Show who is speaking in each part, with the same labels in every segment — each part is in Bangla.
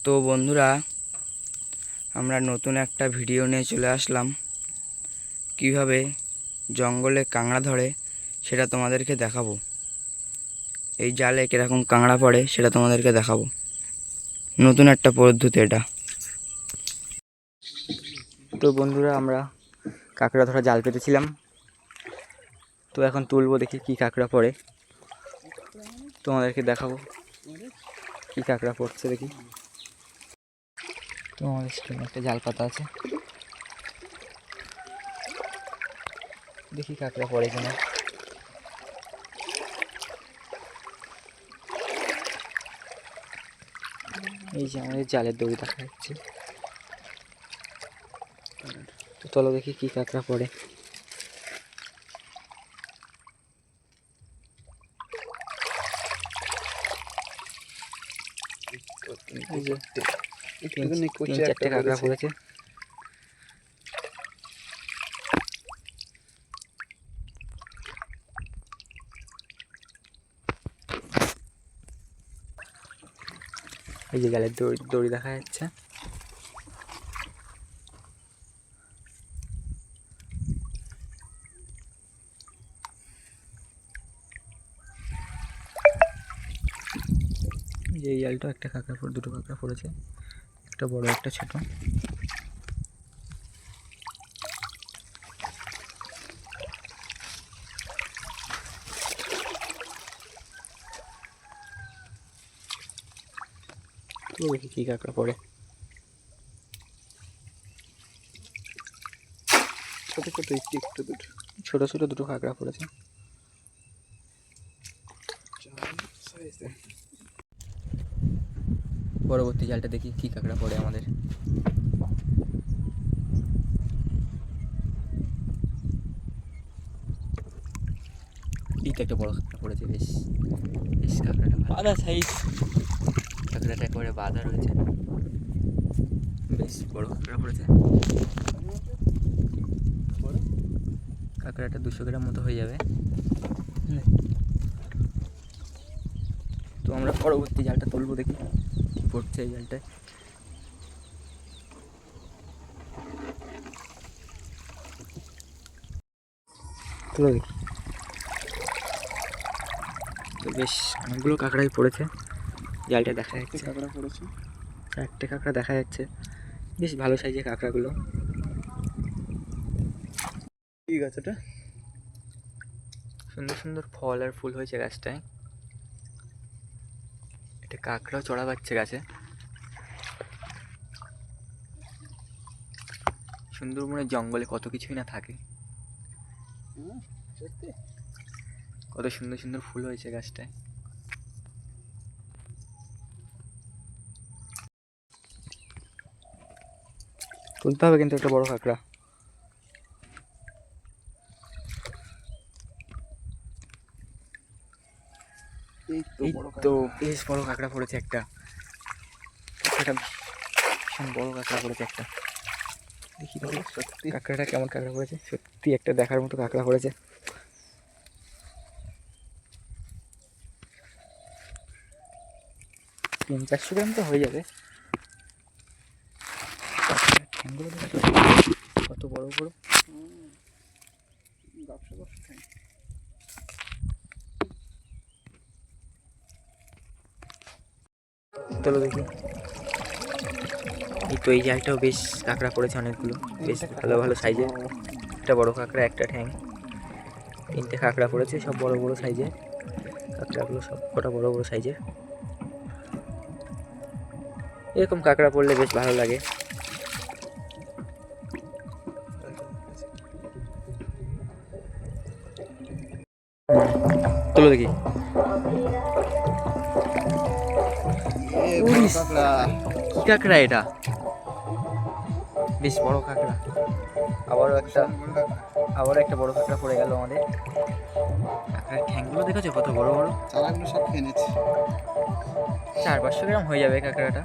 Speaker 1: তো বন্ধুরা, আমরা নতুন একটা ভিডিও নিয়ে চলে আসলাম। কিভাবে জঙ্গলে কাঁকড়া ধরে সেটা তোমাদেরকে দেখাবো। এই জালে কীরকম কাঁকড়া পড়ে সেটা তোমাদেরকে দেখাবো। নতুন একটা পদ্ধতি এটা। তো বন্ধুরা, আমরা কাঁকড়া ধরা জাল পেতেছিলাম, তো এখন তুলবো, দেখি কি কাঁকড়া পড়ে, তোমাদেরকে দেখাবো কি কাঁকড়া পড়ছে। দেখি, তো আমাদের সামনে একটা জাল পাতা আছে, দেখি কাঁকড়া পড়ে কিনা। এই যে আমাদের জালের দড়ি দেখা যাচ্ছে, তো চলো দেখি কি কাঁকড়া পড়ে। তিন চারটে কাঁকড়া পড়েছে। এই যে জালের দড়ি দেখা যাচ্ছে। এই জালটা একটা দুটো কাঁকড়া পড়েছে, একটা বড় একটা ছোট। তো দেখি কি কাঁকড়া পড়ে। ছোট ছোট দুটো কাঁকড়া পড়েছে। পরবর্তী জালটা দেখি কি কাঁকড়া পড়ে আমাদের। একটা বড় কাঁকড়া পড়েছে, বেশ বেশ কাঁকড়াটা বাঁধা সাইজ, কাঁকড়াটা একেবারে বাঁধা রয়েছে, বেশ বড় কাঁকড়া পড়েছে। কাঁকড়াটা 200 গ্রাম মতো হয়ে যাবে। তো আমরা পরবর্তী জালটা তুলবো, দেখি কি পড়ছে এই জালটায়। তুলো দেখি, তো বেশ অনেকগুলো কাঁকড়াই পড়েছে জালটা দেখা যাচ্ছে। কাঁকড়া পড়েছে, 4টে কাঁকড়া দেখা যাচ্ছে, বেশ ভালো সাইজের কাঁকড়াগুলো। এই গাছটা সুন্দর সুন্দর ফল আর ফুল হয়েছে গাছটায়। এটা কাঁকড়াও চড়া পাচ্ছে গাছে। সুন্দরবনের জঙ্গলে কত কিছুই না থাকে, কত সুন্দর সুন্দর ফুল হয়েছে গাছটায়। তুলতে হবে কিন্তু একটা বড় কাঁকড়া। এই তো বেশ বড় কাঁকড়া পড়েছে একটা, ভীষণ বড় কাঁকড়া পড়েছে একটা। দেখি সত্যি কাঁকড়াটা কেমন কাঁকড়া পড়েছে, সত্যি একটা দেখার মতো কাঁকড়া পড়েছে। 300-400 গ্রাম তো হয়ে যাবে। ঠ্যাংগুলো কত বড় বড়। চলো দেখি। এই তো এই জালটাও বেশ কাঁকড়া পড়েছে অনেকগুলো, বেশ ভালো ভালো সাইজের। একটা বড় কাঁকড়া, একটা ঠ্যাং, 3টে কাঁকড়া পড়েছে, সব বড় বড় সাইজের কাঁকড়াগুলো, সব কটা বড় বড় সাইজের। এরকম কাঁকড়া পড়লে বেশ ভালো লাগে। চলো দেখি। কি কাঁকড়া এটা, বেশ বড় কাঁকড়া। আবারও একটা বড় কাঁকড়া পড়ে গেল আমাদের। কাঁকড়ার ঠ্যাংগুলো দেখেছো কত বড় বড়, চারাগুলো সব খেয়ে নিচ্ছে। 400-500 গ্রাম হয়ে যাবে কাঁকড়াটা,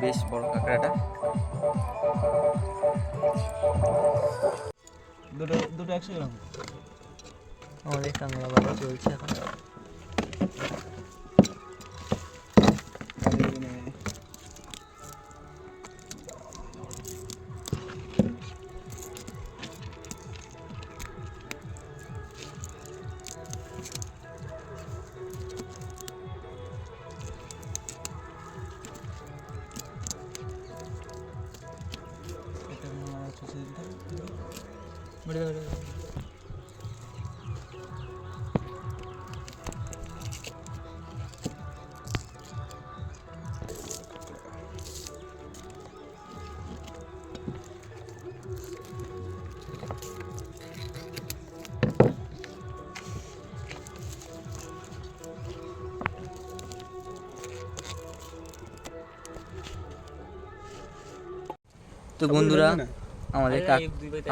Speaker 1: বেশ বড় কাঁকড়াটা। দুটো 100 গ্রাম। আমাদের কাঁকড়া বাবা চলছে এখন।
Speaker 2: তো বন্ধুরা,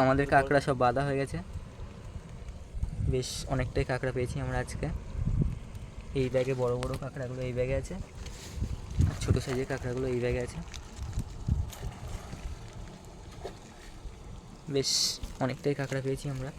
Speaker 2: আমাদের কাঁকড়া সব বাঁধা হয়ে গেছে। বেশ অনেকটাই কাঁকড়া পেয়েছি আমরা আজকে। এই ব্যাগে বড় বড় কাঁকড়াগুলো এই ব্যাগে আছে, আর ছোটো সাইজের কাঁকড়াগুলো এই ব্যাগে আছে। বেশ অনেকটাই কাঁকড়া পেয়েছি আমরা।